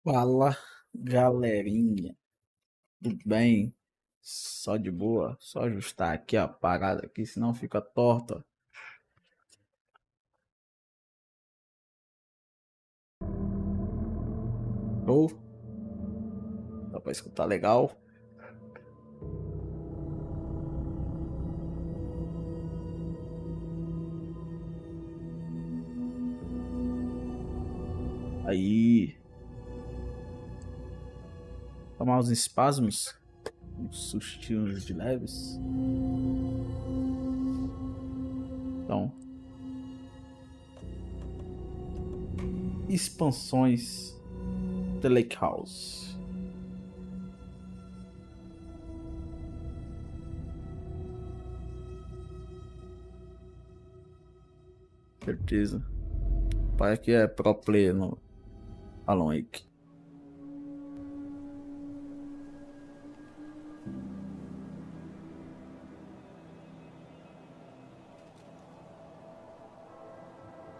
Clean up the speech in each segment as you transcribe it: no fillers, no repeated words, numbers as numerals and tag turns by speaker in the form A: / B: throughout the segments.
A: Fala, galerinha, tudo bem? Só de boa? Só ajustar aqui a parada aqui, senão fica torta. Ou dá pra escutar legal? Aí, tomar uns espasmos, uns sustinhos de leves. Então, expansões The Lake House. Certeza. O pai aqui é pro player no Alan Wake.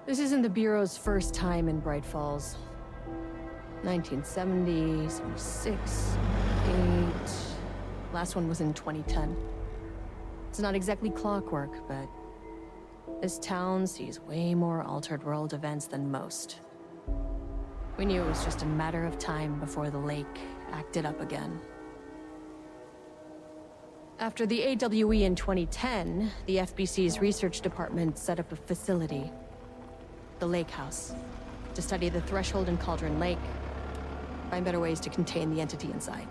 B: This isn't the Bureau's first time in Bright Falls. 1970, 76, 8. Last one was in 2010. It's not exactly clockwork, but this town sees way more altered world events than most. We knew it was just a matter of time before the lake acted up again. After the AWE in 2010, the FBC's research department set up a facility, the Lake House, to study the threshold in Cauldron Lake, find better ways to contain the entity inside.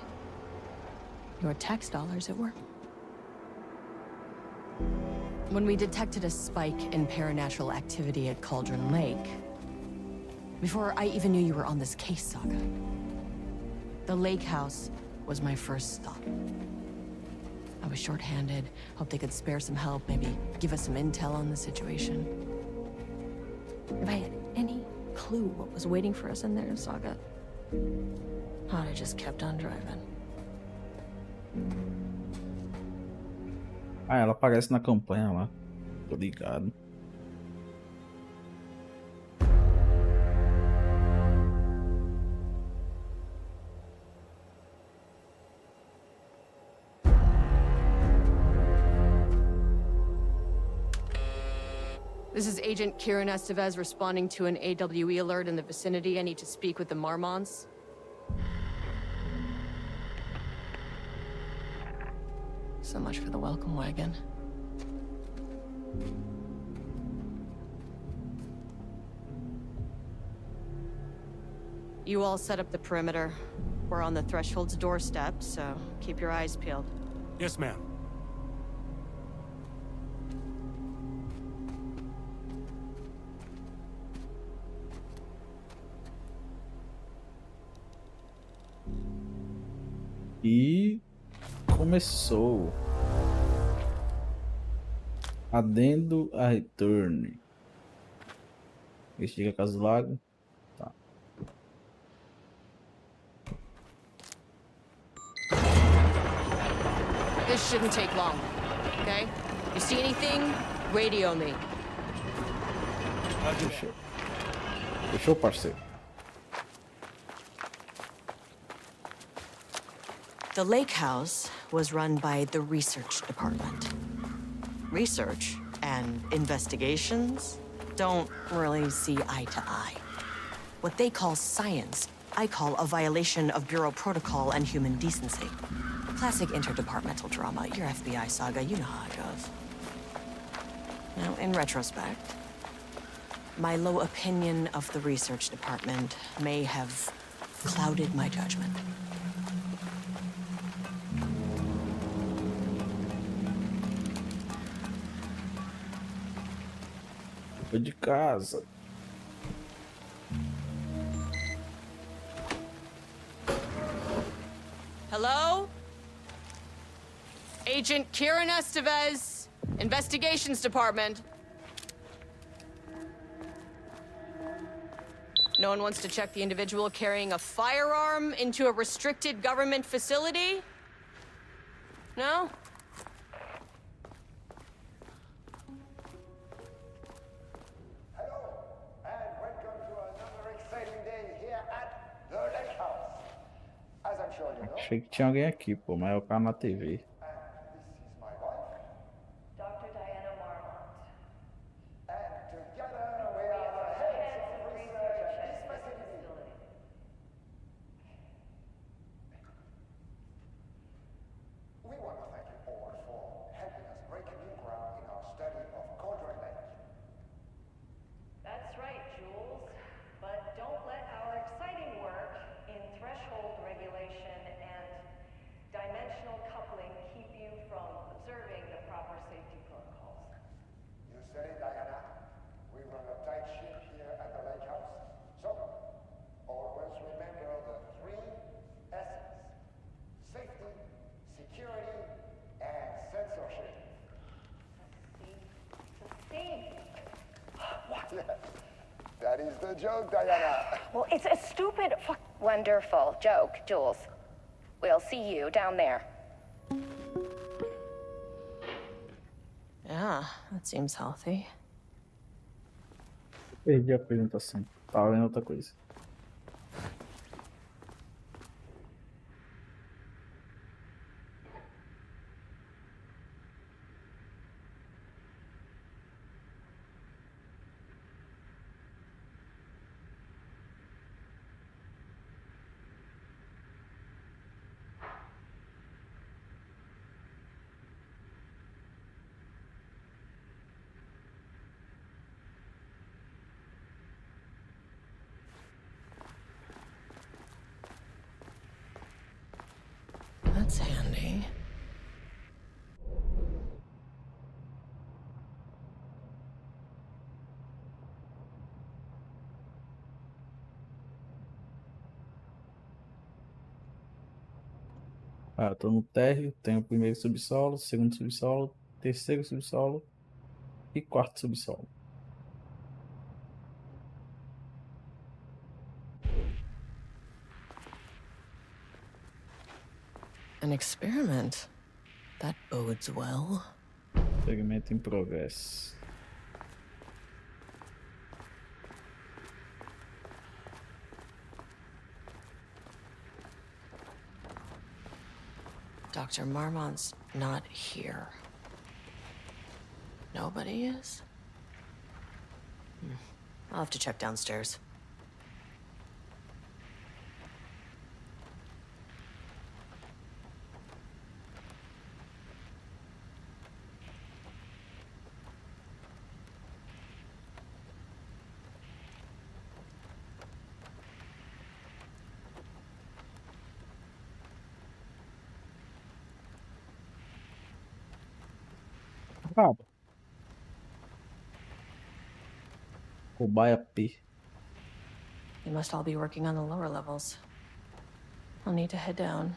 B: Your tax dollars at work. When we detected a spike in paranatural activity at Cauldron Lake, before I even knew you were on this case, Saga, the Lake House was my first stop. I was short-handed, hoped they could spare some help, maybe give us some intel on the situation. If I had any clue what was waiting for us in there, Saga, I'd have just kept on driving.
A: Ah, ela aparece na campanha lá. Tô ligado.
B: This is Agent Kieran Estevez responding to an AWE alert in the vicinity. I need to speak with the Marmons. So much for the welcome wagon. You all set up the perimeter. We're on the Threshold's doorstep, so keep your eyes peeled.
C: Yes, ma'am.
A: E começou. Adendo a Return. Investiga a Casa do Lago. Tá.
B: This shouldn't take long, okay? You see anything, radio me.
A: Fechou. Fechou, parceiro.
D: The Lake House was run by the research department. Research and investigations don't really see eye to eye. What they call science, I call a violation of Bureau protocol and human decency. Classic interdepartmental drama. Your FBI saga, you know how it goes. Now, in retrospect, my low opinion of the research department may have clouded my judgment.
A: Culpa de casa.
B: Hello? Agent Kieran Estevez, Investigations Department. No one wants to check the individual carrying a firearm into a restricted government facility? No?
E: Hello, and welcome to another exciting day here at the Lake House.
A: Achei que tinha alguém aqui, pô, mas é o cara na TV.
C: Dr. Diana Marmont.
E: And together we are the heads of research at this facility. We want to thank you all for helping us break new ground in our study of Cauldron Lake.
C: That's right, Jules. But don't let our exciting work in threshold regulation and dimensional coupling keep you from observing the proper safety protocols.
E: You said it, Diana. We run a tight ship here at the lake house. So, always remember the three S's. Safety, security, and censorship.
C: Sustain.
E: What? That is the joke, Diana.
F: Well, it's a stupid, wonderful joke, Jules. We'll see you down there.
D: Yeah, that seems healthy.
A: Perdi a apresentação. Tava lendo outra coisa.
D: That's handy.
A: Ah, eu tô no térreo, tenho o primeiro subsolo, segundo subsolo, terceiro subsolo e quarto subsolo.
D: An experiment. That bodes well.
A: Experimento em progresso.
D: Dr. Marmont's not here. Nobody is? I'll have to check downstairs.
A: Brabo. Cobaia P.
D: They must all be working on the lower levels. I'll need to head down.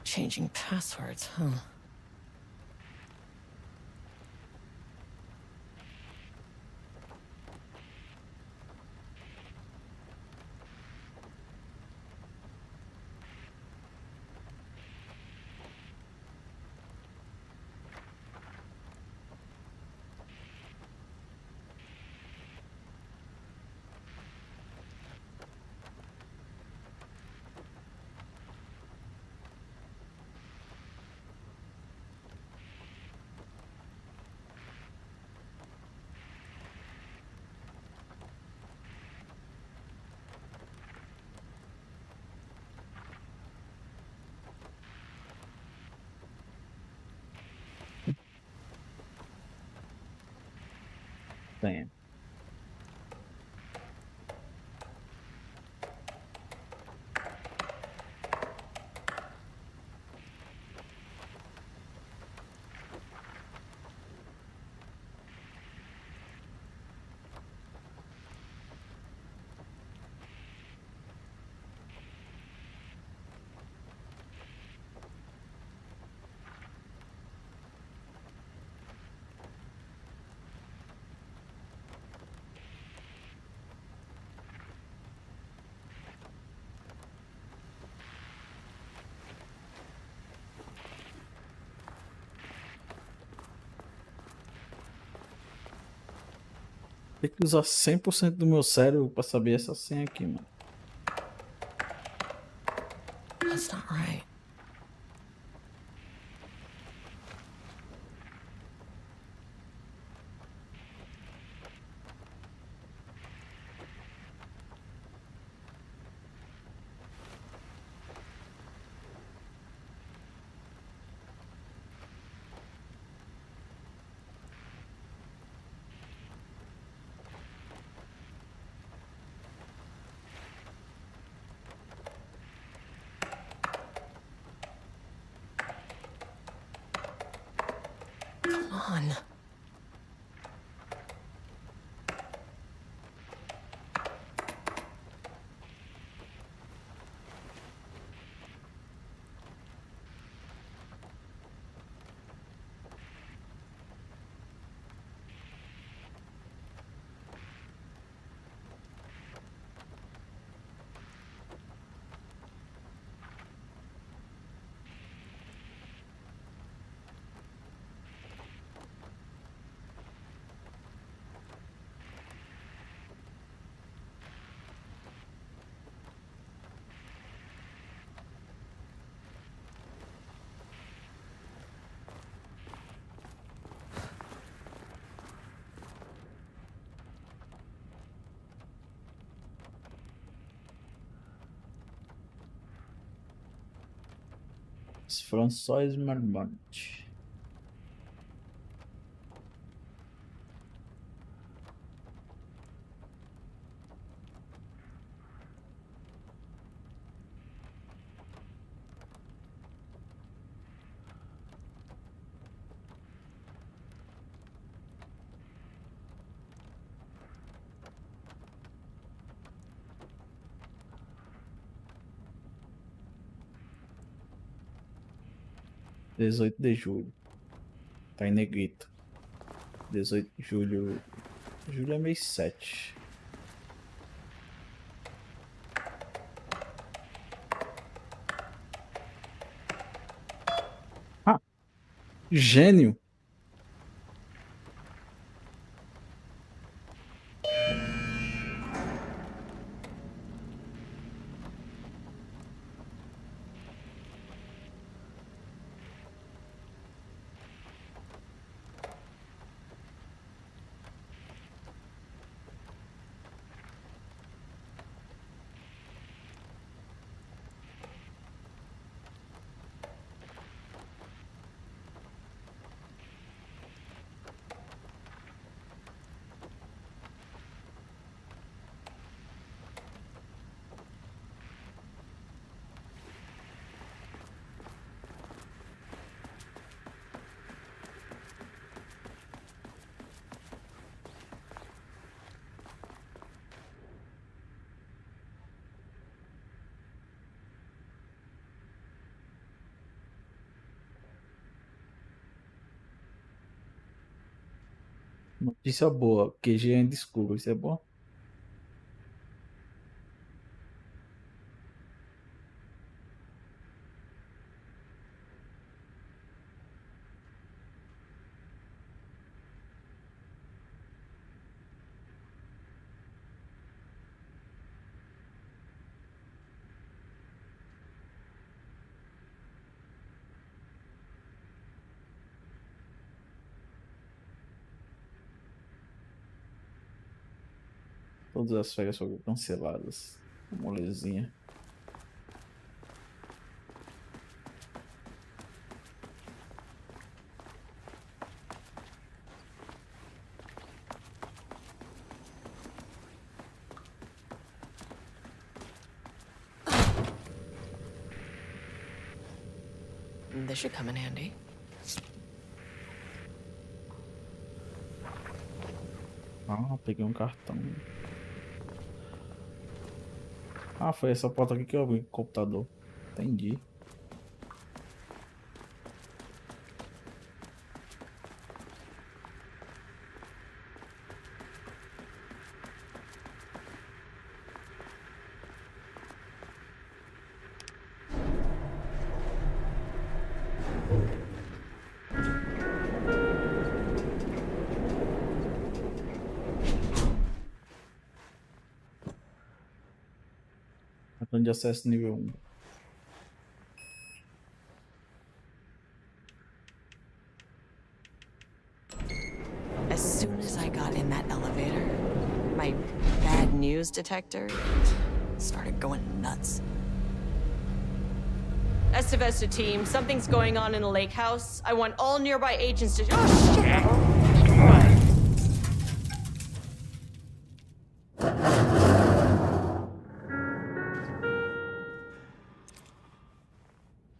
D: Changing passwords, huh?
A: Tem. Tem que usar 100% do meu cérebro pra saber essa senha aqui, mano.
D: That's not right. Come on.
A: François Marmont. Dezoito de julho. Tá em negrito. 18 de julho. Julho é mês 7. Ah! Gênio! Notícia boa. QG ainda escuro. Isso é bom? Todas as férias foram canceladas. Molezinha.
D: this should come in handy.
A: Ah, peguei um cartão. Ah, foi essa porta aqui que eu abri com o computador. Entendi. Cartão de acesso nível 1.
D: As soon as I got in that elevator, my bad news detector started going nuts. Estevesta team, something's going on in the lake house. I want all nearby agents to. Oh, shit!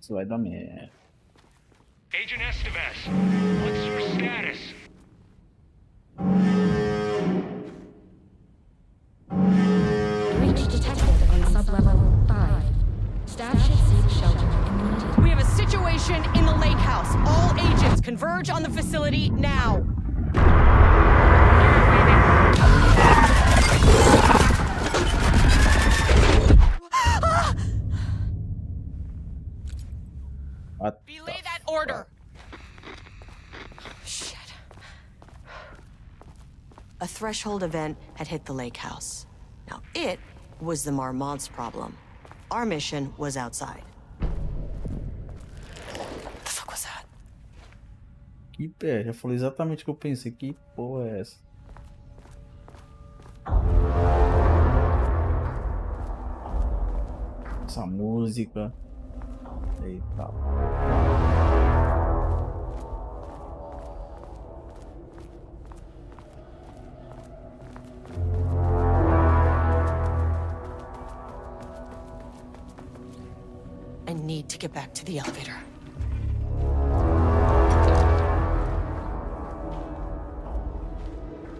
A: Isso vai dar merda.
G: Agent Estevez, what's your status?
H: Breach detected on sublevel 5. Staff should seek shelter immediately.
D: We have a situation in the lake house. All agents converge on the facility now.
A: What
D: Belay that order. Shit. A threshold event had hit the lake house. Now, it was the Marmont's problem. Our mission was outside. The fuck was that?
A: Que pé, já falei exatamente o que eu pensei. Que porra é essa? Essa música. Eita.
D: I need to get back to the elevator.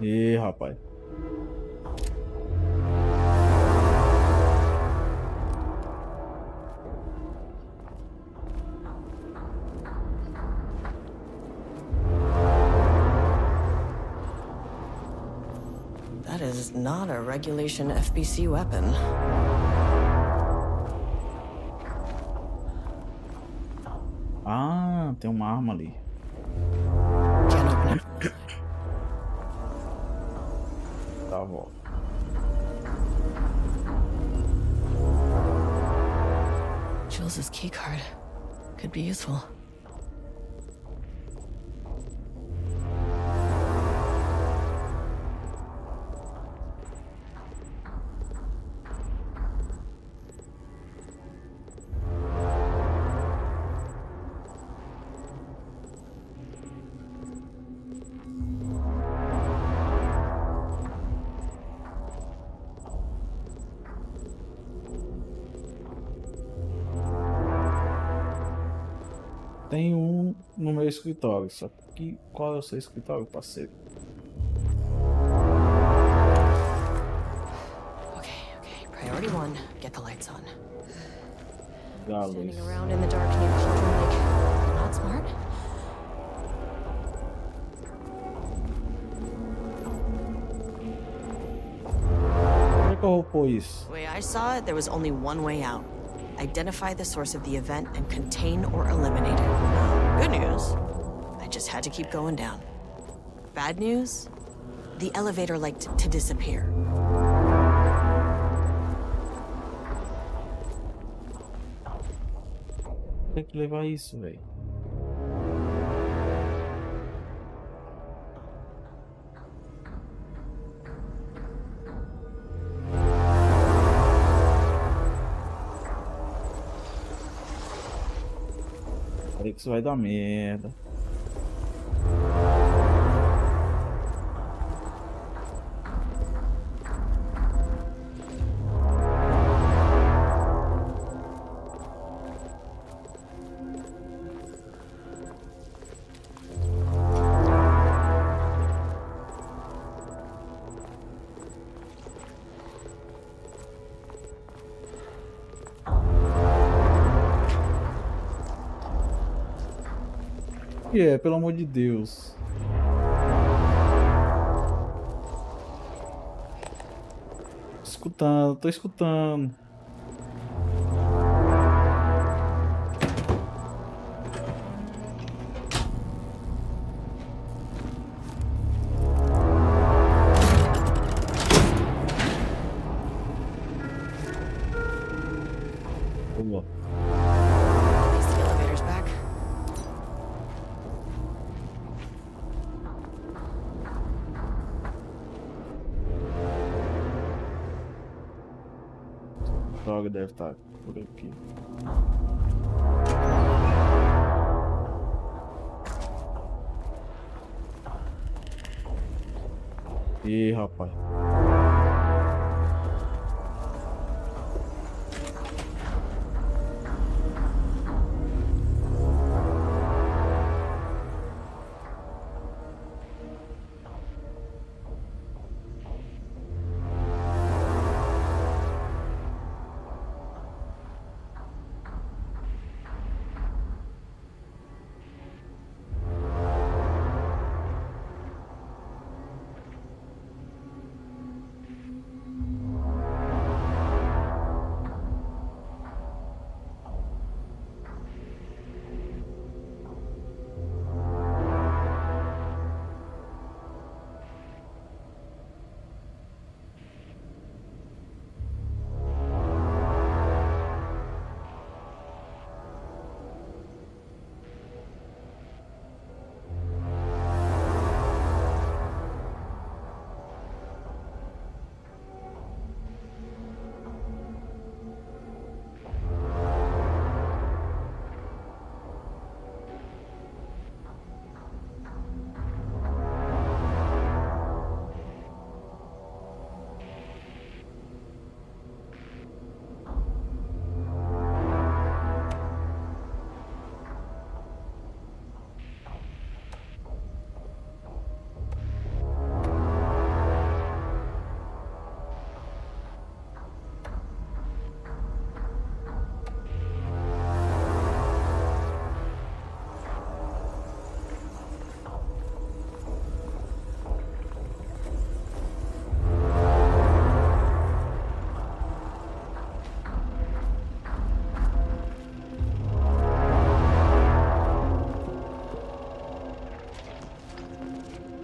A: Ih, rapaz.
D: That is not a regulation FBC weapon.
A: Ah, tem uma arma ali.
D: Can't open it from the side.
A: Tá, volta.
D: Jules's keycard could be useful.
A: Tem um no meu escritório, só que qual é o seu escritório, parceiro?
D: Okay. Priority 1, get the lights on.
A: Galo.
D: Standing around in the dark near Cauldron Lake. Not smart.
A: Como é que eu vou pôr isso?
D: The way I saw it, there was only one way out. Identify the source of the event and contain or eliminate it. Good news, I just had to keep going down. Bad news, the elevator liked to disappear.
A: Tem que levar isso, velho. Falei que isso vai dar merda. que é, pelo amor de Deus? Escutando, tô escutando. Boa.
D: Is the elevator's back?
A: Droga, deve estar por aqui. Ih, rapaz.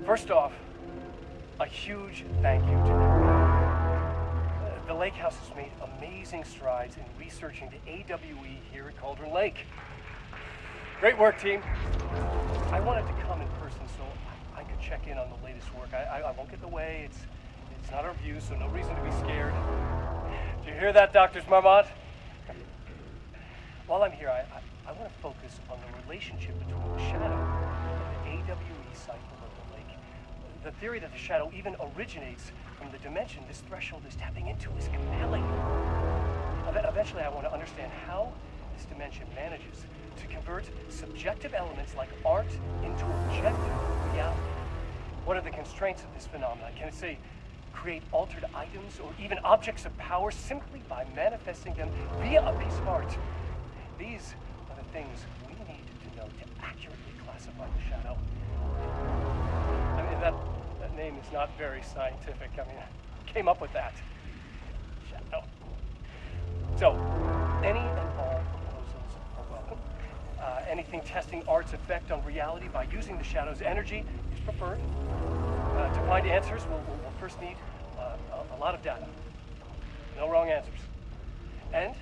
I: First off, a huge thank you to everyone. The Lake House has made amazing strides in researching the AWE here at Cauldron Lake. Great work, team. I wanted to come in person so I could check in on the latest work. I won't get in the way. It's not our view, so no reason to be scared. Do you hear that, Dr. Marmont? While I'm here, I want to focus on the relationship between the shadow and the AWE site below the lake. The theory that the shadow even originates from the dimension this threshold is tapping into is compelling. Eventually, I want to understand how this dimension manages to convert subjective elements like art into objective reality. What are the constraints of this phenomenon? Can it, say, create altered items or even objects of power simply by manifesting them via a piece of art? These are the things we need to know to accurately classify the shadow. I mean, that name is not very scientific. I mean, I came up with that. Shadow. So, any and all proposals are welcome. Anything testing art's effect on reality by using the shadow's energy is preferred. To find answers, we'll first need a lot of data. No wrong answers. And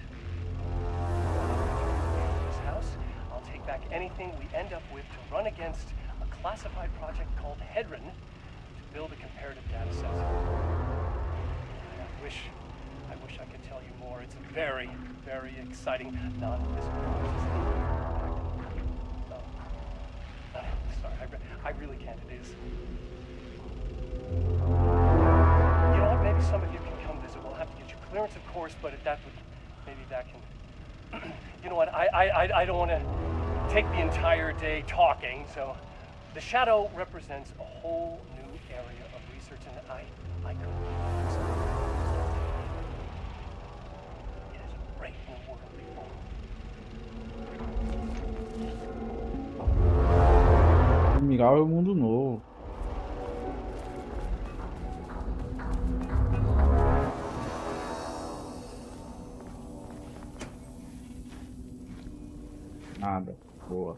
I: this house, I'll take back anything we end up with to run against a classified project called Hedron to build a comparative data set. I wish I could tell you more. It's a very, very exciting non-physical process. Sorry, I really can't. It is. You know what? Maybe some of you can come visit. We'll have to get you clearance, of course, but maybe that can. You know what? I don't want to take the entire day talking. So, the shadow represents a whole new area of research, and I couldn't. It is a great new world before.
A: Amigável Mundo Novo. Nada. Boa.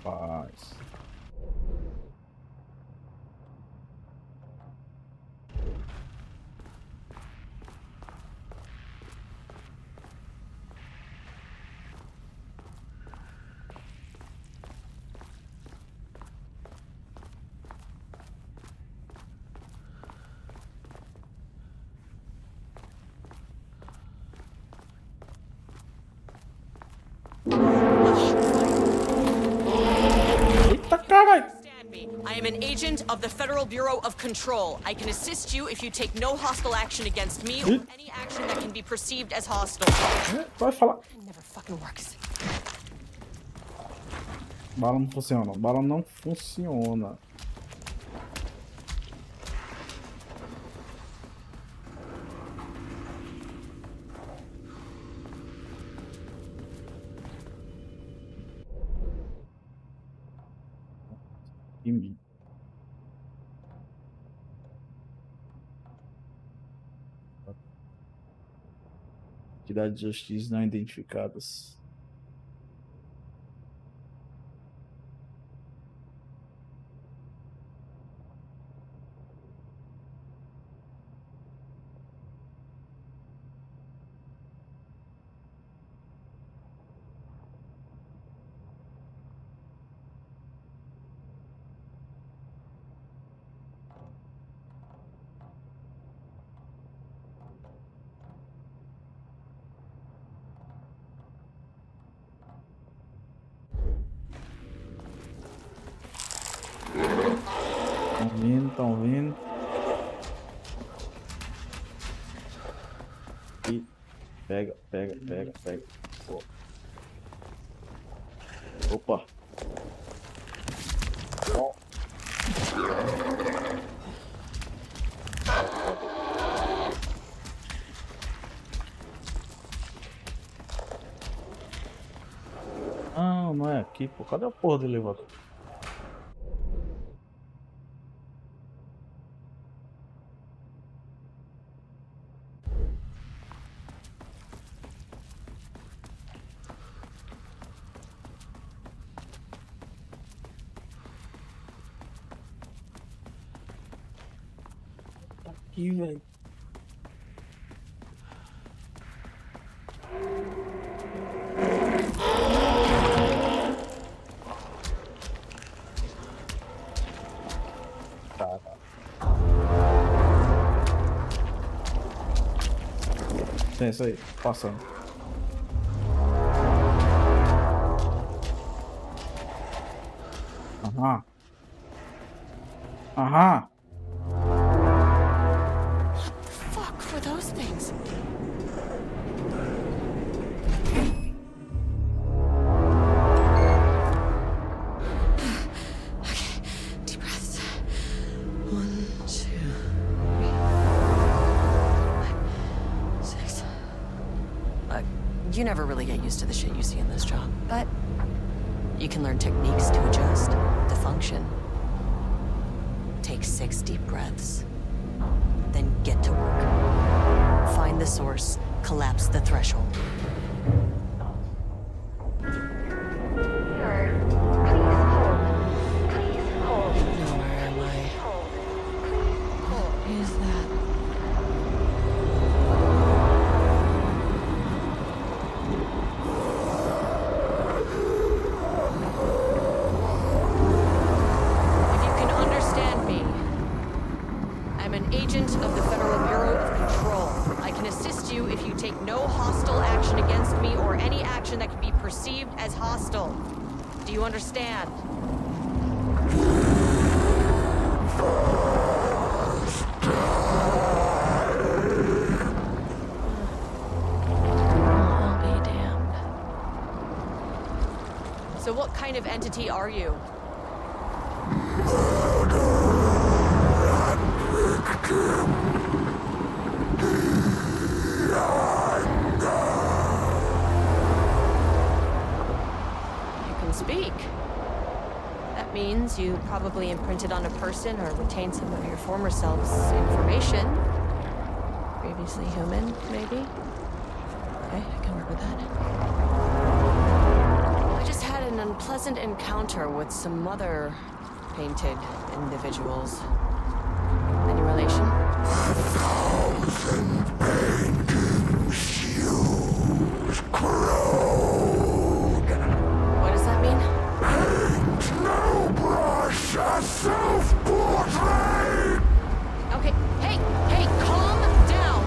A: Paz. Eita caralho!
D: Understand me. I am an agent of the Federal Bureau of Control. I can assist you if you take no hostile action against me or any action that can be perceived as hostile.
A: Vai falar.
D: It never fucking works.
A: Bala não funciona. Bala não funciona. Em mim. Entidades de justiça não identificadas. Estão vindo. E pega. Pô. Opa. Bom. Não é aqui, pô. Cadê a porra do elevador? Aqui, velho. Tem isso aí, passando. Aham.
D: Fuck were those things? Okay, deep breaths. 1, 2, 3, 5, 6. You never really get used to the shit you see in this job, but you can learn techniques to adjust, to function. Take 6 deep breaths, then get to work. Find the source, collapse the threshold.
C: Sir, please hold. Please hold.
D: Where am I?
C: Hold. Please hold.
D: Is that? Do you understand? I'll be damned. So what kind of entity are you? You can speak. That means you probably imprinted on a person or retained some of your former self's information. Previously human, maybe? Okay, I can work with that. I just had an unpleasant encounter with some other painted individuals. Any relation? What does that mean? Okay, hey, calm down!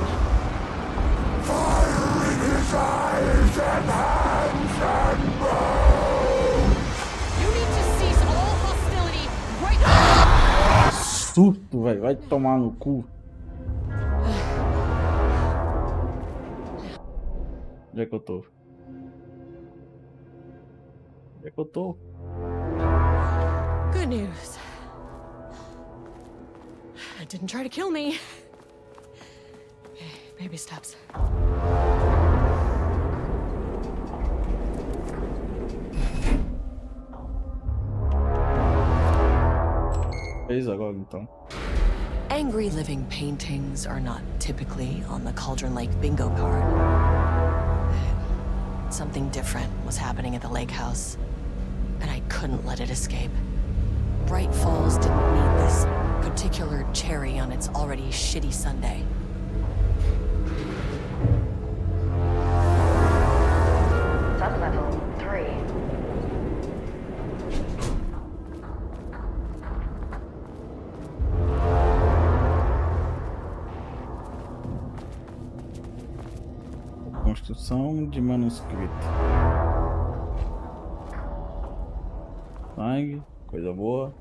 D: You need to cease all hostility right now!
A: Surto, velho. Vai tomar no cu. Onde é que eu tô? Onde é que eu tô?
D: Good news. It didn't try to kill me. Okay, baby steps.
A: Fez agora então.
D: Angry living paintings are not typically on the Cauldron Lake bingo card. Something different was happening at the lake house, and I couldn't let it escape. Bright Falls didn't need this particular cherry on its already shitty Sunday.
C: Sublevel 3.
A: Construção de manuscrito. Sangue, coisa boa.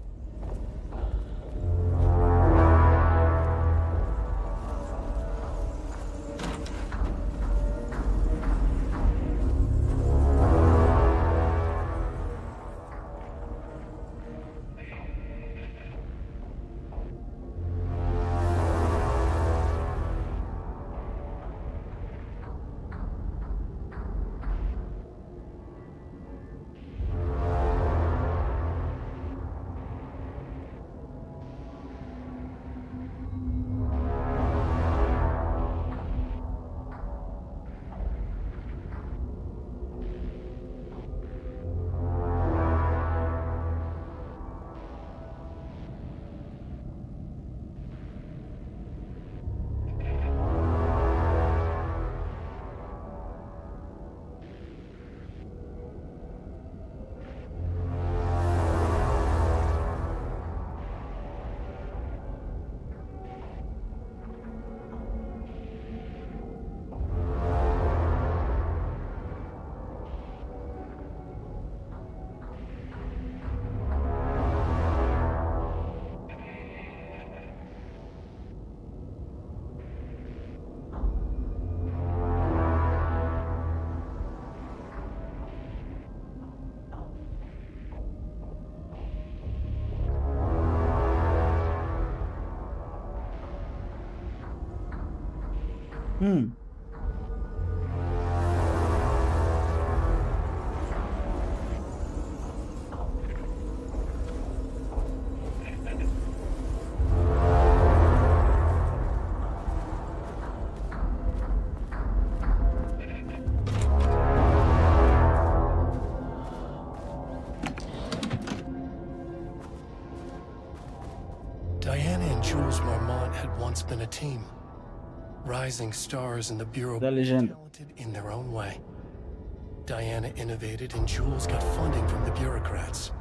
I: Diana and Jules Marmont had once been a team. Rising stars in the Bureau,
A: Da legenda.
I: talented in their own way. Diana innovated and Jules got funding from the bureaucrats.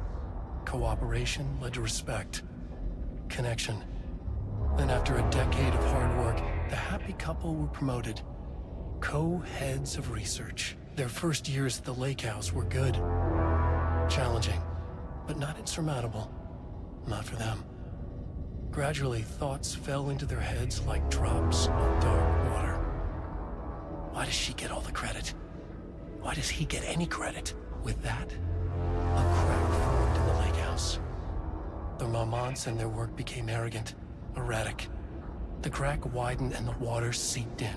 I: Cooperation led to respect. Connection. Then after a decade of hard work, the happy couple were promoted. Co-heads of research. Their first years at the lake house were good. Challenging, but not insurmountable. Not for them. Gradually, thoughts fell into their heads like drops of dark water. Why does she get all the credit? Why does he get any credit? With that, a crack formed in the lake house. The Marmonts and their work became arrogant, erratic. The crack widened and the water seeped in.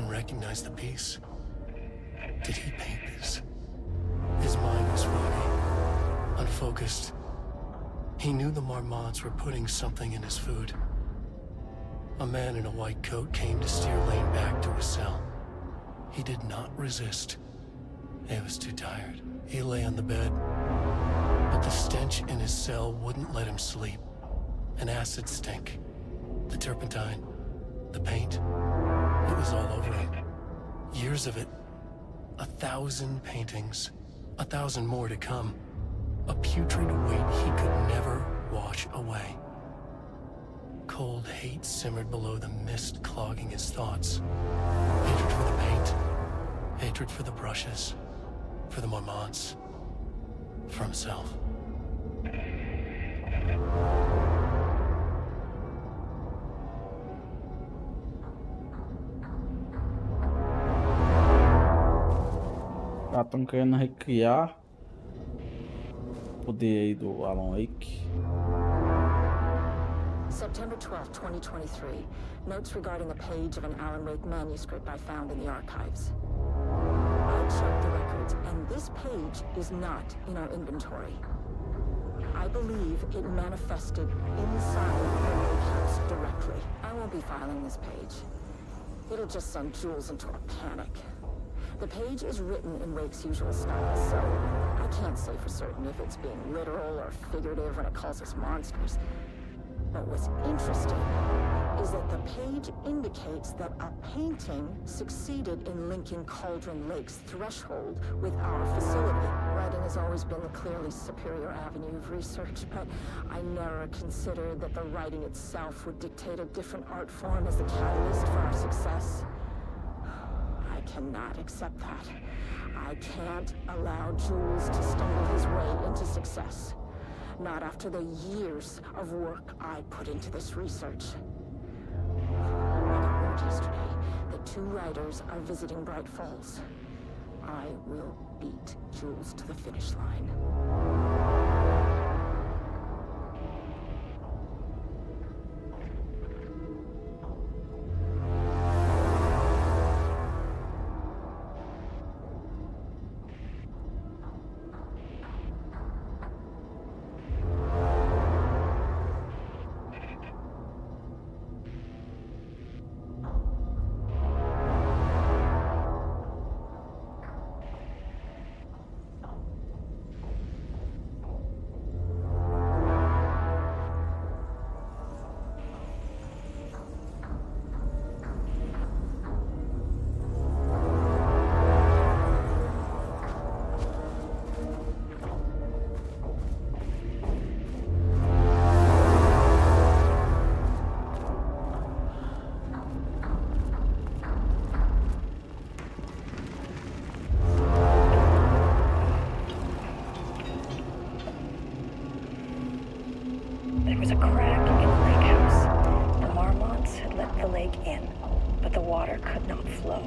I: Recognize the piece. Did he paint this? His mind was foggy, unfocused. He knew the Marmonts were putting something in his food. A man in a white coat came to steer Lane back to his cell. He did not resist. He was too tired. He lay on the bed, but the stench in his cell wouldn't let him sleep. An acid stink. The turpentine. The paint. It was all over him. Years of it. 1,000 paintings. 1,000 more to come. A putrid weight he could never wash away. Cold hate simmered below the mist clogging his thoughts. Hatred for the paint. Hatred for the brushes. For the Marmonts. For himself.
A: Estão querendo recriar o poder aí do Alan Wake.
H: September 12, 2023. Notes regarding a page of an Alan Wake manuscript I found in the archives. I checked the records, and this page is not in our inventory. I believe it manifested inside the Lake House directly. I won't be filing this page. It'll just send Jules into a panic. The page is written in Wake's usual style, so I can't say for certain if it's being literal or figurative when it calls us monsters. But what's interesting is that the page indicates that a painting succeeded in linking Cauldron Lake's threshold with our facility. Writing has always been the clearly superior avenue of research, but I never considered that the writing itself would dictate a different art form as the catalyst for our success. I cannot accept that. I can't allow Jules to stumble his way into success. Not after the years of work I put into this research. I got word yesterday that 2 writers are visiting Bright Falls. I will beat Jules to the finish line.
C: There was a crack in the lake house. The Marmonts had let the lake in, but the water could not flow.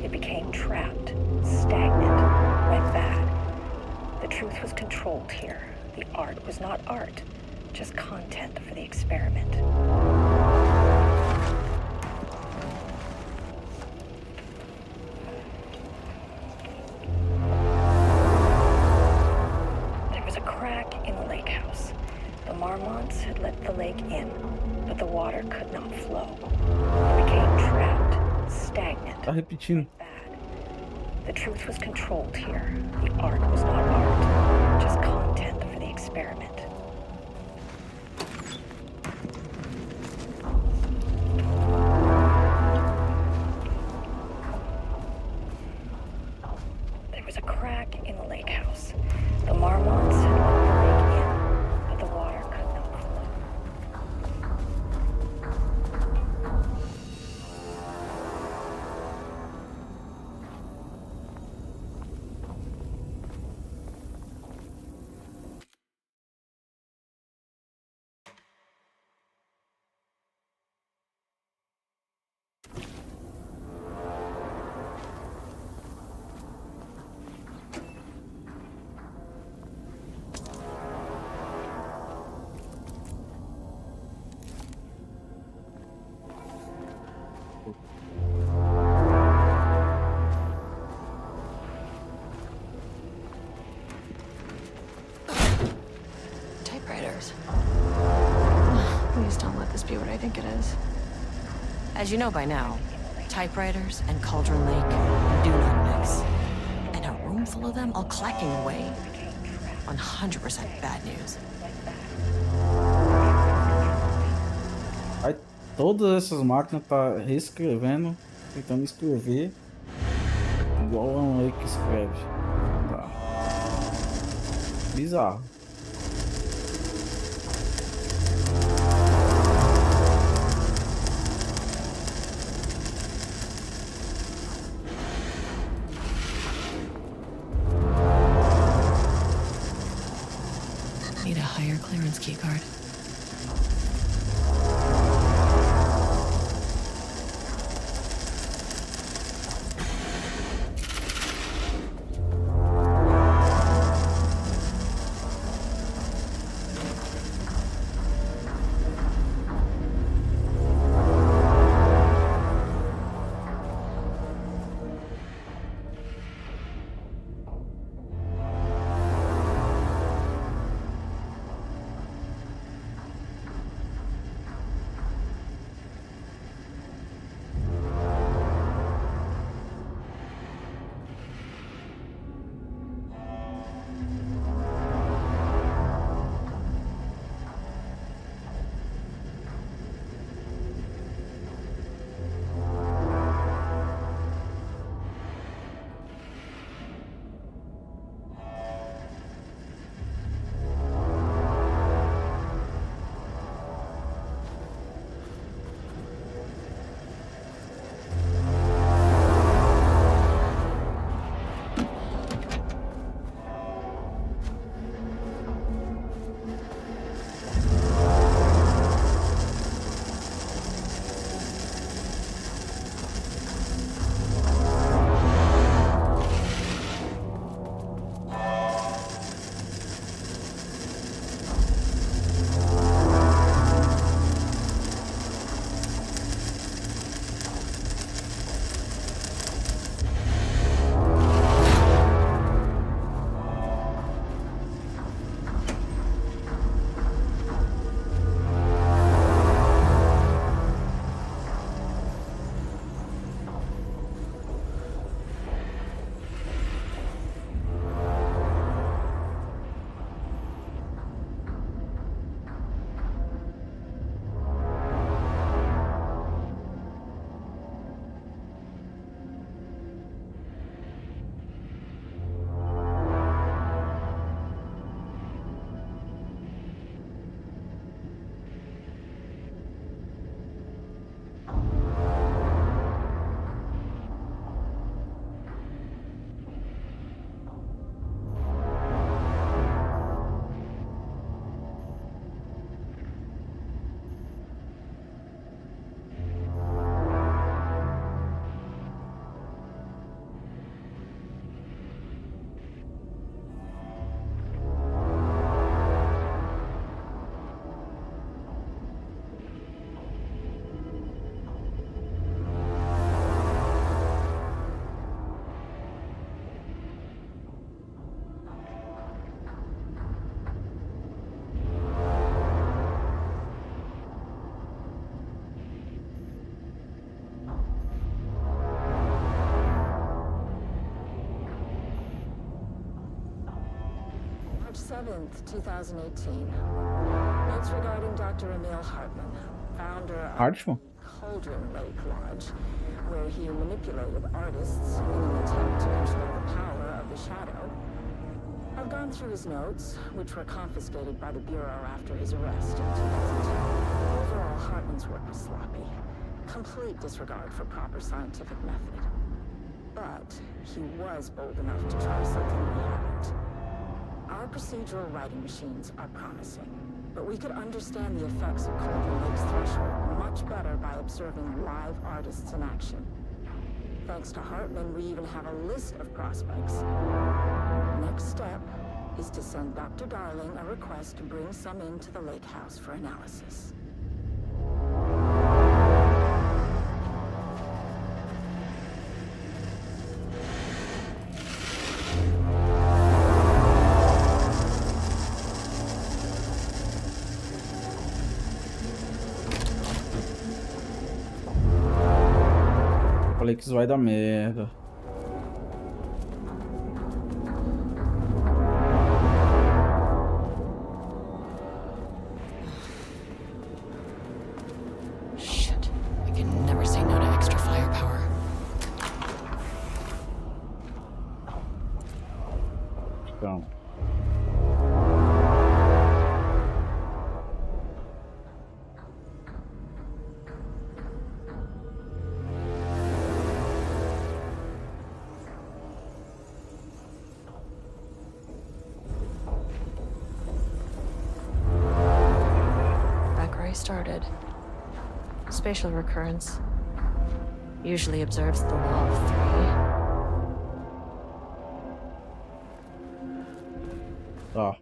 C: It became trapped, stagnant, went bad. The truth was controlled here. The art was not art, just content for the experiment. There was a crack in the lake house. The Marmonts had let the lake in, but the water could not flow. It became trapped, stagnant.
A: Tá repetindo.
C: Bad. The truth was controlled here. The art was not art, just content for the experiment. was a crack in the lake house. The marmots had let the lake in, but the water could not flow.
B: Typewriters. Please don't let this be what I think it is. As you know by now, typewriters and Cauldron Lake do not mix. And a room full of them all clacking away. 100% bad news.
A: Aí todas essas máquinas tá reescrevendo, tentando escrever igual a um que escreve. Tá. Bizarro.
B: Need a higher clearance keycard.
H: March 7th, 2018. Notes regarding Dr. Emil Hartman, founder of
A: Hartman?
H: Cauldron Lake Lodge, where he manipulated artists in an attempt to control the power of the I've gone through his notes, which were confiscated by the Bureau after his arrest in 2010. Overall, Hartman's work was sloppy. Complete disregard for proper scientific method. But he was bold enough to try something we haven't. Our procedural writing machines are promising, but we could understand the effects of Cauldron Lake's threshold much better by observing live artists in action. Thanks to Hartman, we even have a list of prospects. Next step is to send Dr. Darling a request to bring some into the lake house for analysis.
A: Falei que isso vai dar merda.
B: Shit. I can never say no to extra firepower.
A: Então.
B: Started. Spatial recurrence usually observes the law of three.
A: Tá.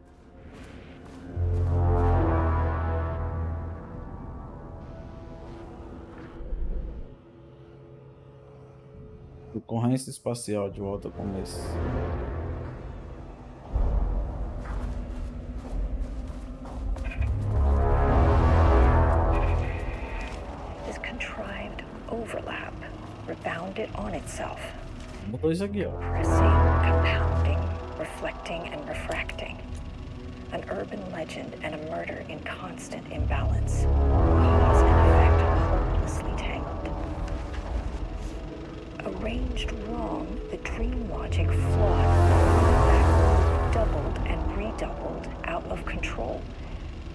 A: Ocorrência espacial de volta ao começo.
C: Overlap, rebounded on itself.
A: Mudou isso aqui, ó.
C: Pressing, compounding, reflecting, and refracting. An urban legend and a murder in constant imbalance. Cause and effect hopelessly tangled. Arranged wrong, the dream logic flawed, doubled and redoubled, out of control.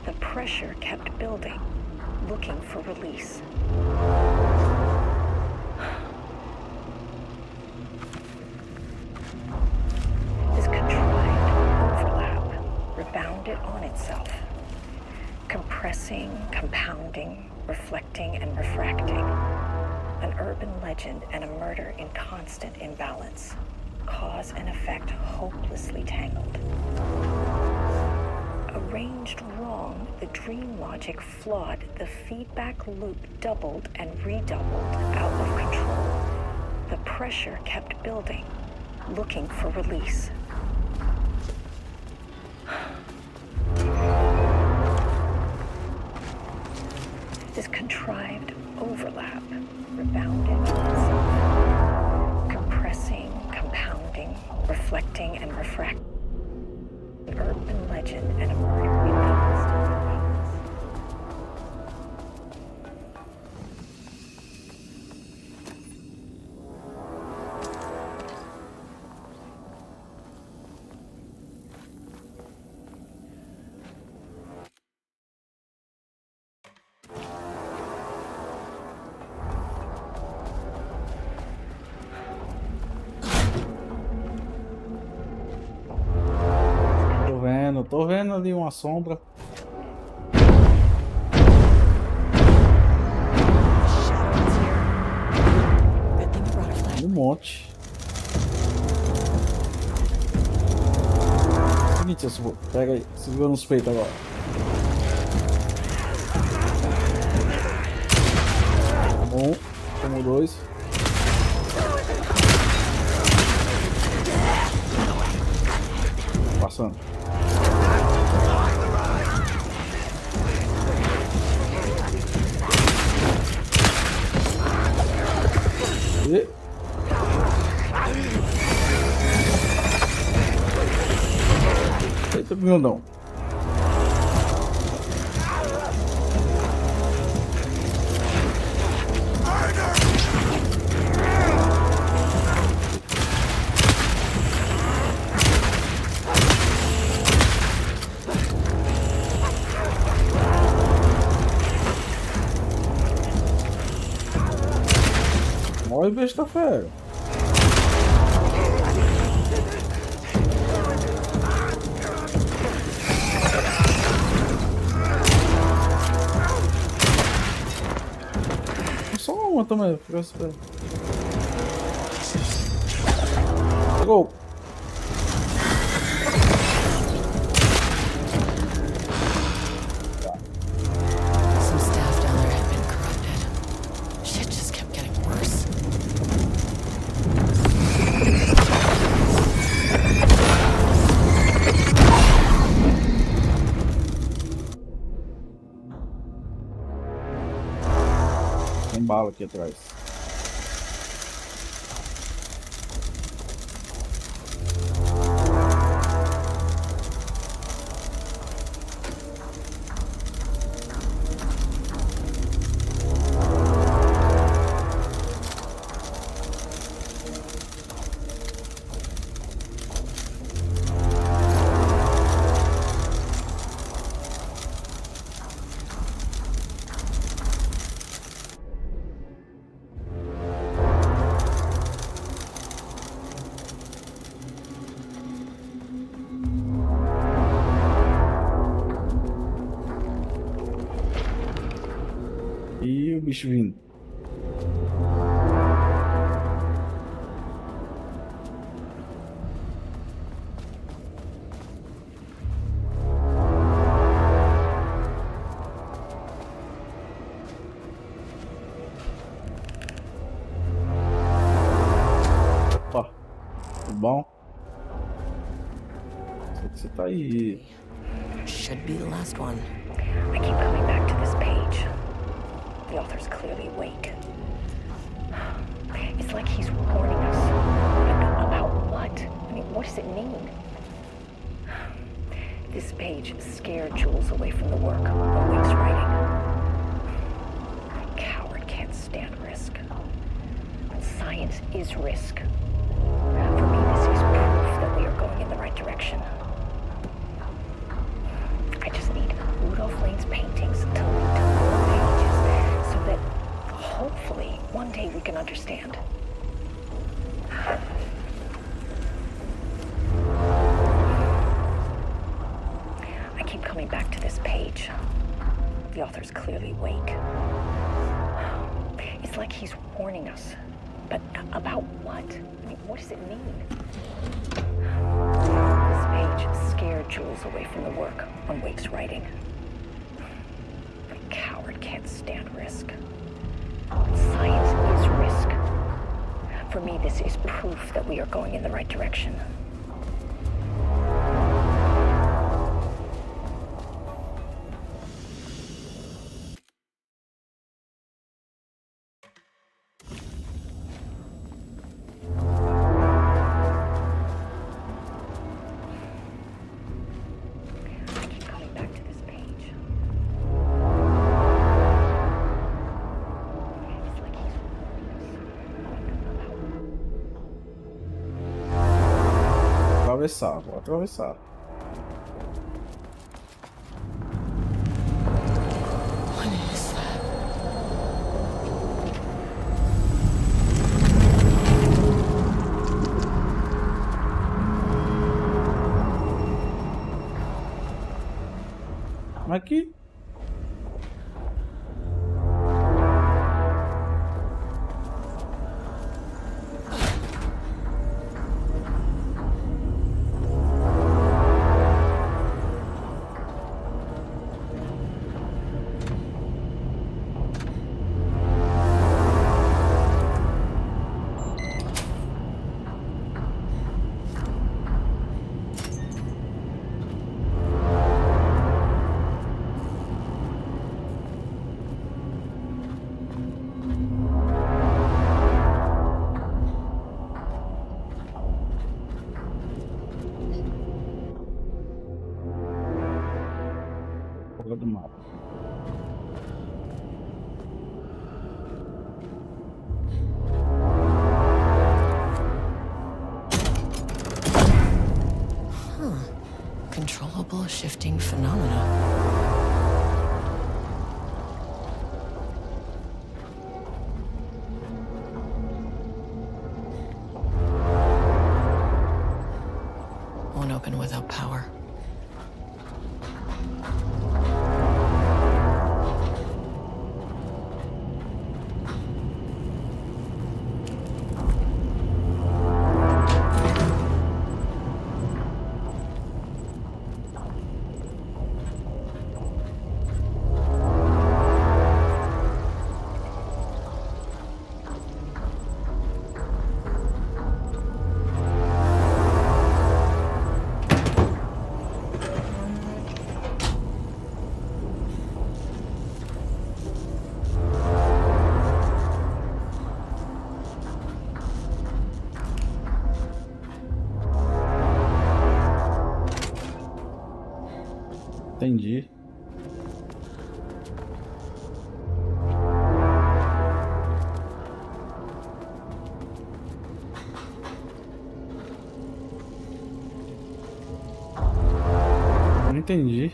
C: The pressure kept building, looking for release. Rebounded on itself, compressing, compounding, reflecting, and refracting. An urban legend and a murder in constant imbalance. Cause and effect hopelessly tangled. Arranged wrong, the dream logic flawed, the feedback loop doubled and redoubled, out of control. The pressure kept building, looking for release. This contrived overlap, rebounded on itself, compressing, compounding, reflecting, and refracting. An urban legend and a murder in constant imbalance.
A: Tô vendo ali uma sombra. Um monte. Seguinte, eu vou. Pega aí, segura nos peitos agora. Um, como dois. Passando. E... Eita, grandão. Foi besta fera. Só uma também, fica esperando. Pegou.
B: Some staff down there had been corrupted. Shit just kept getting worse.
A: Tem bala aqui atrás. E o bicho vindo. Opa, tudo bom? Sei que você tá aí.
D: Should be the last one.
F: I keep coming back to this page. The author's clearly awake. It's like he's warning us. About what? I mean, what does it mean? This page scared Jules away from the work on Wake's writing. A coward can't stand risk. But science is risk. For me, this is proof that we are going in the right direction. I just need Rudolph Lane's paintings to lead to more pages so that hopefully one day we can understand. I keep coming back to this page. The author's clearly awake. It's like he's warning us. But about what? I mean, what does it mean? This page scared Jules away from the work on Wake's writing. A coward can't stand risk. But science is risk. For me, this is proof that we are going in the right direction. I keep coming back to this page. It's like he's
A: Atravessar, vou atravessar.
B: What is that?
A: Aqui. Porra do mapa.
B: Controllable shifting phenomena. won't open without power.
A: Entendi. Não entendi.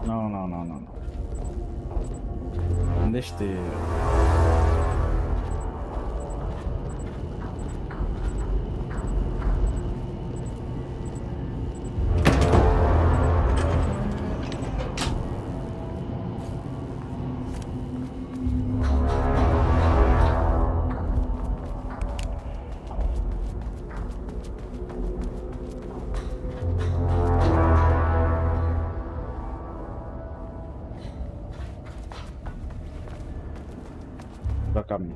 A: Não. Besteira. Pra caminho.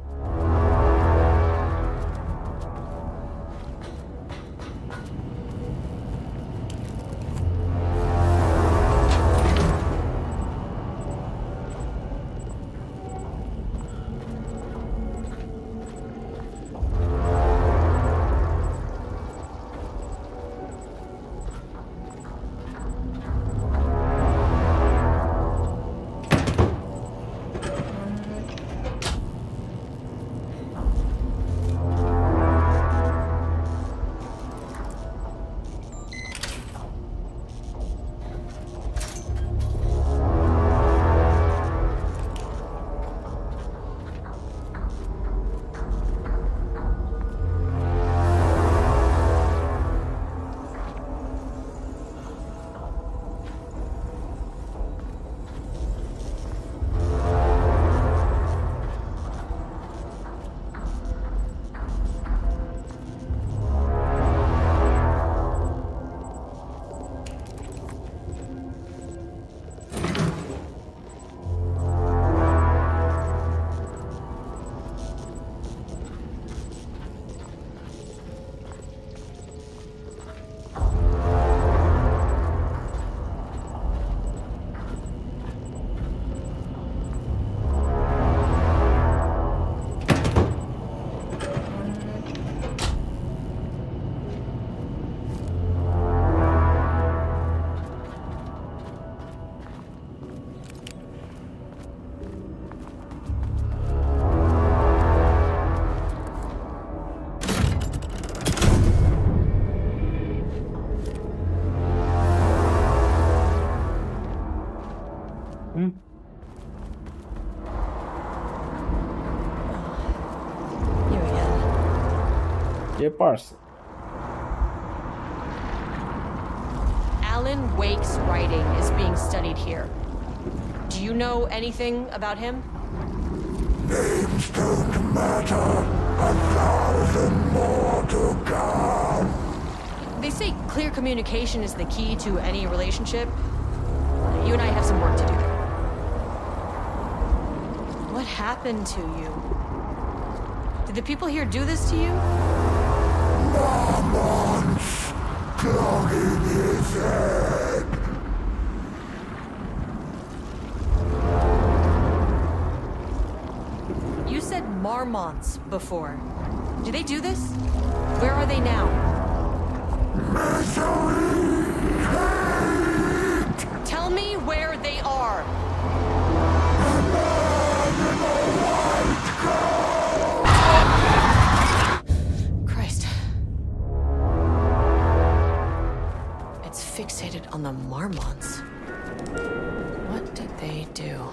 D: You again.
A: E parça?
B: Alan Wake's writing is being studied here. Do you know anything about him?
E: Names don't matter.
B: They say clear communication is the key to any relationship. You and I have some work to do there. What happened to you? Did the people here do this to you? You said Marmonts before. Do they do this? Where are they now? Tell me where they are. Christ. It's fixated on the Marmonts. What did they do?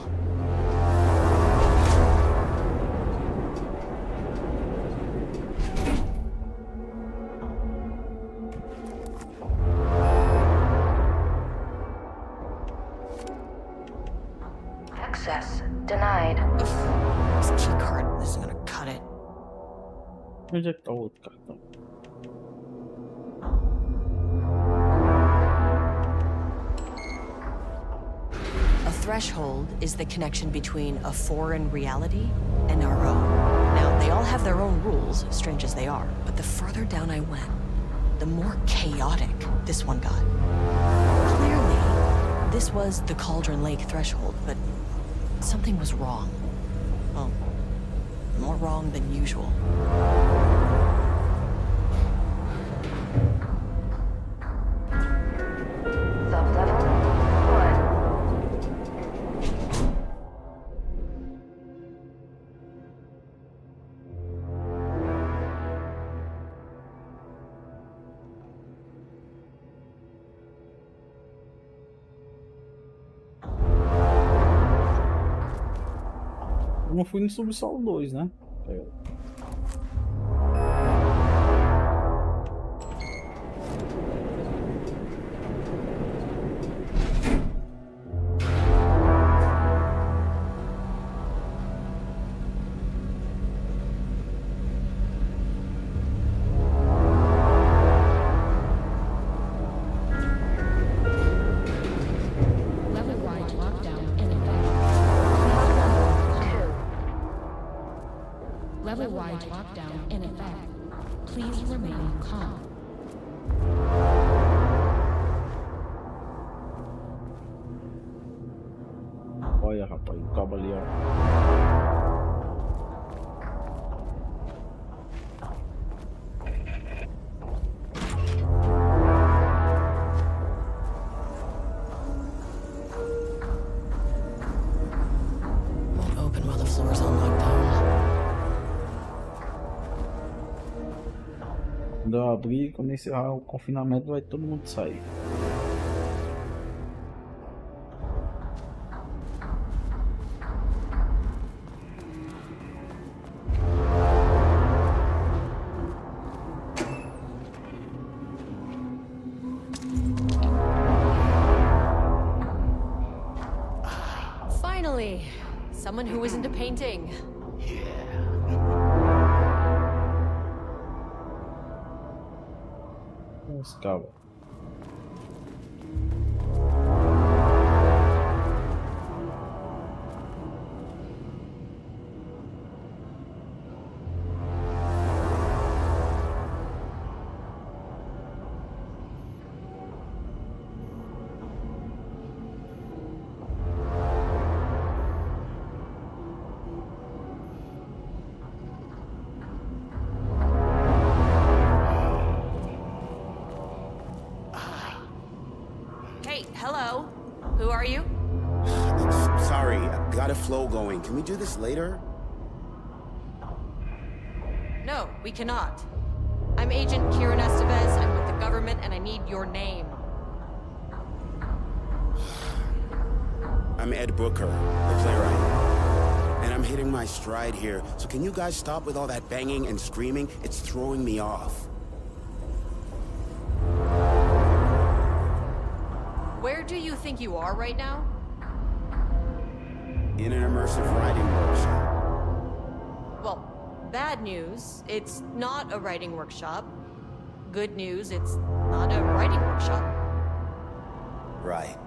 F: Access denied.
B: This key card isn't gonna cut it.
A: Onde é que tá o outro cartão?
B: A threshold is the connection between a foreign reality and our own. Now, they all have their own rules, strange as they are, but the further down I went, the more chaotic this one got. Clearly, this was the Cauldron Lake threshold, but something was wrong. Well, more wrong than usual.
F: Sublevel 1.
A: Eu não fui no Subsolo 2, né?
H: Level-wide lockdown in effect. Level-wide lockdown in effect. Please remain calm.
A: Olha, rapaz, o cabo ali, ó.
B: Won't open while the floor's on lockdown.
A: Quando eu abrir, quando encerrar o confinamento, vai todo mundo sair.
B: Finally, someone who isn't a painting.
A: Esse cabo.
B: Hey, hello. Who are you?
J: Sorry, I got a flow going. Can we do this later?
B: No, we cannot. I'm Agent Kieran Estevez. I'm with the government, and I need your name.
J: I'm Ed Booker, the playwright. And I'm hitting my stride here, so can you guys stop with all that banging and screaming? It's throwing me off.
B: Where do you think you are right now?
J: In an immersive writing workshop.
B: Well, bad news. It's not a writing workshop.
D: good news, it's not a writing workshop.
J: Right.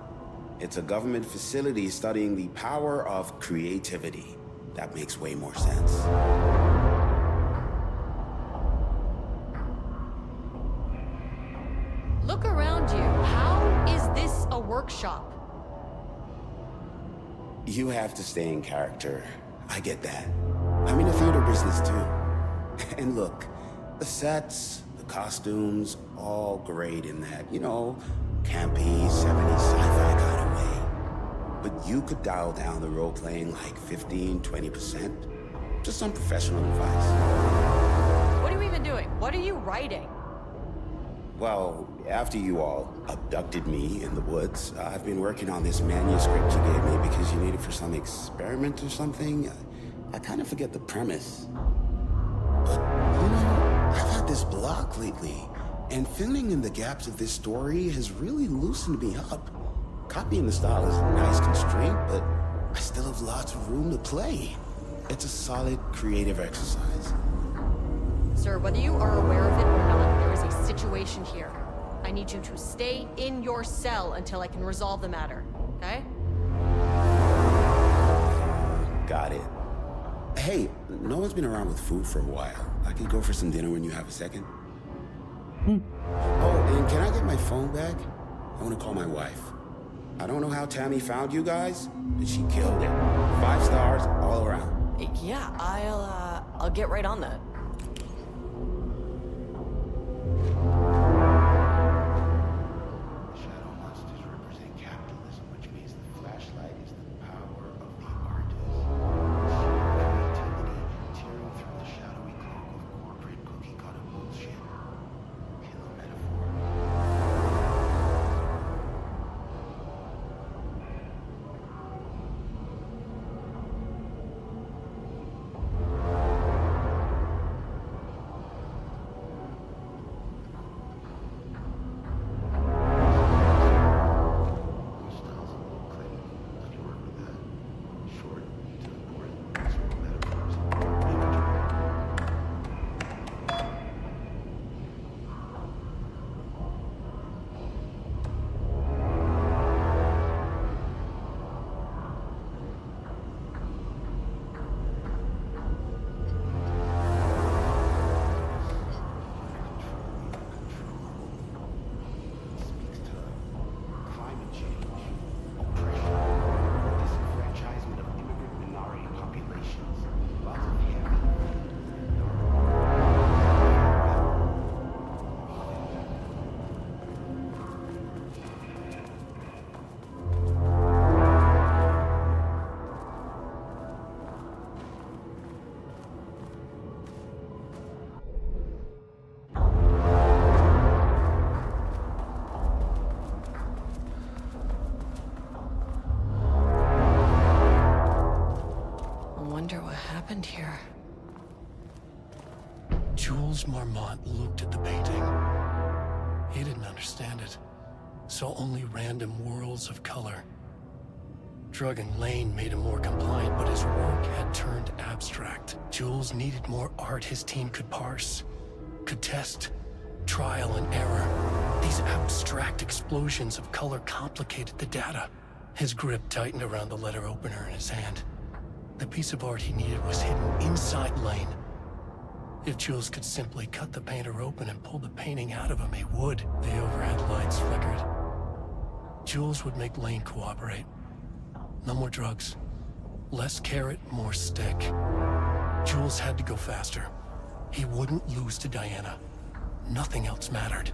J: It's a government facility studying the power of creativity. That makes way more sense.
B: Look around you. How is this a workshop?
J: You have to stay in character. I get that. I'm in the theater business too. And look, the sets, the costumes, all great in that, you know, campy, 70s sci-fi kind of way. But you could dial down the role-playing like 15, 20%. Just some professional advice.
B: What are you even doing? What are you writing?
J: Well, after you all abducted me in the woods, I've been working on this manuscript you gave me because you need it for some experiment or something. I kind of forget the premise. But, you know, I've had this block lately, and filling in the gaps of this story has really loosened me up. Copying the style is a nice constraint, but I still have lots of room to play. It's a solid creative exercise.
B: Sir, whether you are aware of it or not, there is a situation here. I need you to stay in your cell until I can resolve the matter, okay?
J: Got it. Hey, no one's been around with food for a while. I could go for some dinner when you have a second. Oh, and can I get my phone back? I want to call my wife. I don't know how Tammy found you guys, but she killed it. 5 stars all around.
D: Yeah, I'll get right on that.
J: Shadow monsters represent capitalism, which means the flashlight is the power of the artist. Creativity tearing through the shadowy cloak of corporate cookie-cutter bullshit. Killer metaphor.
B: Here.
I: Jules Marmont looked at the painting. He didn't understand it. Saw only random whirls of color. Drugging Lane made him more compliant, but his work had turned abstract. Jules needed more art his team could parse, could test, trial and error. These abstract explosions of color complicated the data. His grip tightened around the letter opener in his hand. The piece of art he needed was hidden inside Lane. If Jules could simply cut the painter open and pull the painting out of him, he would. The overhead lights flickered. Jules would make Lane cooperate. No more drugs. Less carrot, more stick. Jules had to go faster. He wouldn't lose to Diana. Nothing else mattered.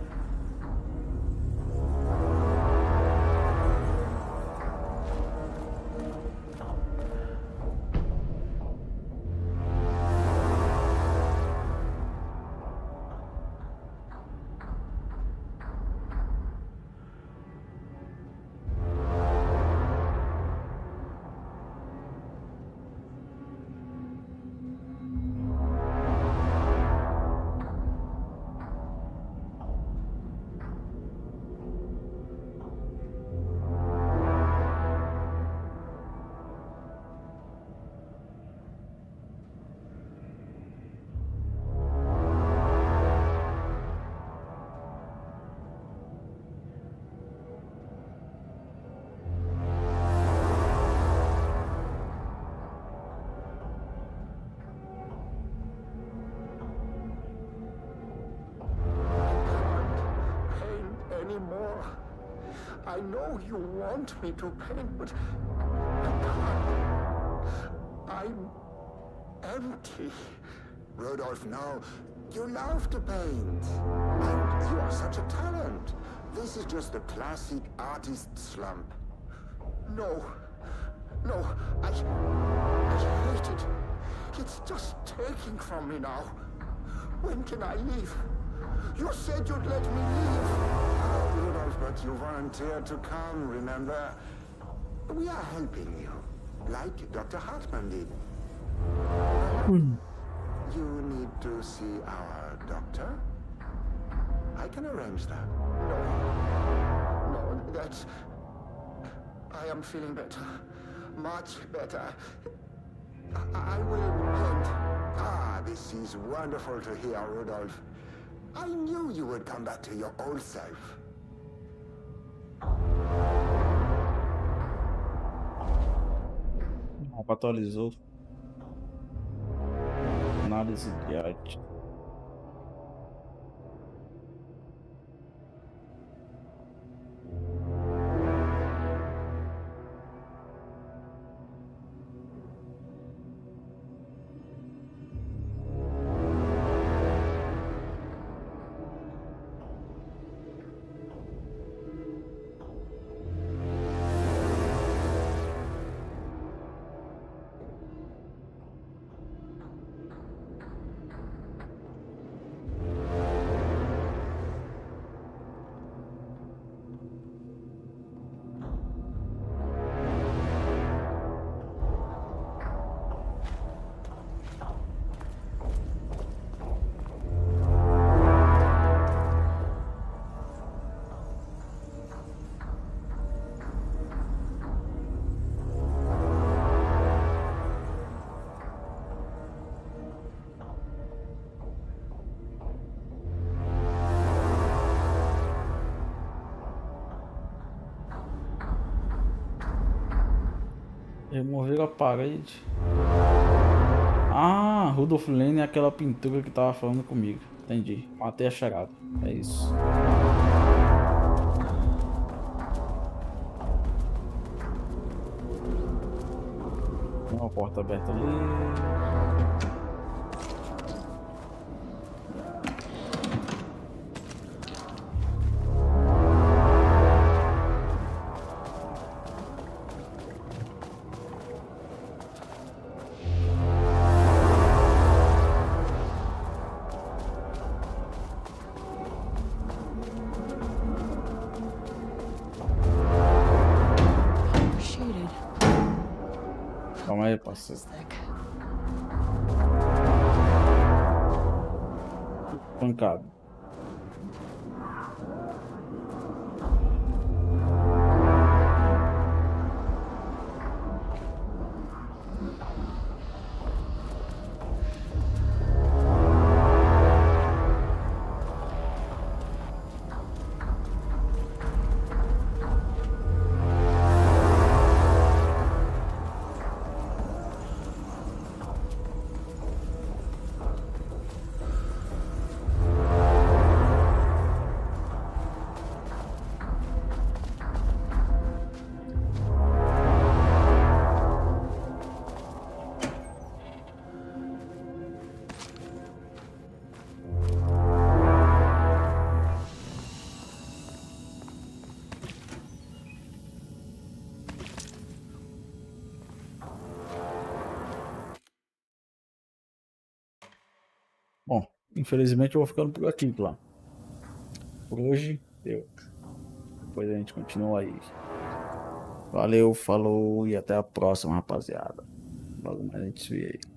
E: I know you want me to paint, but I can't. I'm empty. Rudolph, now, you love to paint. And you are such a talent. This is just the classic artist slump. No. No, I hate it. It's just taking from me now. When can I leave? You said you'd let me leave. Rudolph, but you volunteered to come, remember? We are helping you, like Dr. Hartman did. You need to see our doctor? I can arrange that. No, that's... I am feeling better. Much better. I will paint. Ah, this is wonderful to hear, Rudolph. I knew you would come back to your old self.
A: O mapa atualizou. Análise de arte. Remover a parede. Ah, Rudolf Lane é aquela pintura que tava falando comigo. Entendi. Matei a charada. É isso. Tem uma porta aberta ali. Calma aí, parceiro. Pancada. Bom, infelizmente eu vou ficando por aqui, Clã. Por hoje, deu. Depois a gente continua aí. Valeu, falou e até a próxima, rapaziada. Logo mais a gente se vê aí.